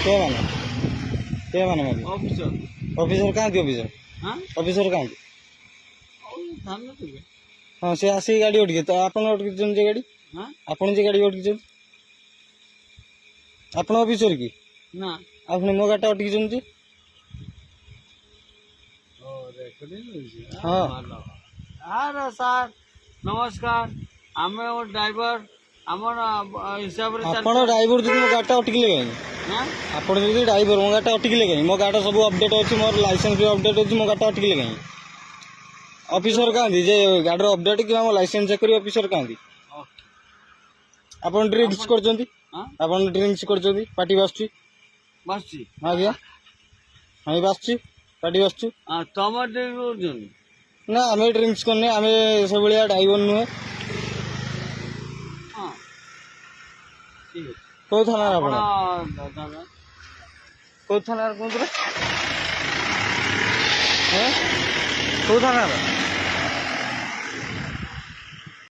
के माने माने ऑफिसर ऑफिसर कहाँ थी ऑफिसर हाँ ऑफिसर कहाँ थी थाने थे हाँ से आसिक गाड़ी उठके तो आपन उठकी गाड़ी हाँ आपन जे गाड़ी उठकी ଆପଣ ଅଫିସର କି ନା ଆପଣ ମୋ ଗାଡ଼ିଟା ଅଟକିଛନ୍ତି ହଁ ଆରେ ସାର୍ ନମସ୍କାର ଆମେ ଡ୍ରାଇଭର ଆମର ହିସାବରେ ଆପଣ ଡ୍ରାଇଭର ଯଦି ମୋ ଗାଡ଼ିଟା ଅଟକିଲେ କାହିଁକି ଆପଣ ଯଦି ଡ୍ରାଇଭର ମୋ ଗାଡ଼ିଟା ଅଟକିଲେ କାହିଁକି ମୋ ଗାଡ଼ିଟା ସବୁ ଅପଡେଟ୍ ଅଛି ମୋର ଲାଇସେନ୍ସ ବି ଅପଡେଟ୍ ଅଛି ମୋ ଗାଡ଼ିଟା ଅଟକିଲେ କାହିଁକି ଅଫିସର କାହାନ୍ତି ଯେ ଗାଡ଼ିର ଅପଡେଟ୍ କିମ୍ବା ମୋ ଲାଇସେନ୍ସ ଚେକ୍ କରି ଅଫିସର କାହାନ୍ତି ଆପଣ ଡ୍ରିଙ୍କସ୍ କରୁଛନ୍ତି ଆପଣ ଡ୍ରିଙ୍କସ୍ କରୁଛନ୍ତି ପାଟି ବାସୁଛି ବସିଛି ଆଜ୍ଞା আমি বাসছি পাটি বাসছি ତମ ଡ୍ରିଙ୍କ କରୁଛନ୍ତି না আমি ড্রিঙ্কস করনি আমি সেভাবে ড্রাইভর নুহে ହଁ ଠିକ ଅଛି কেউ থানার ଆପଣ আপনার কেউ থানার কোন হ্যাঁ কেউ থানার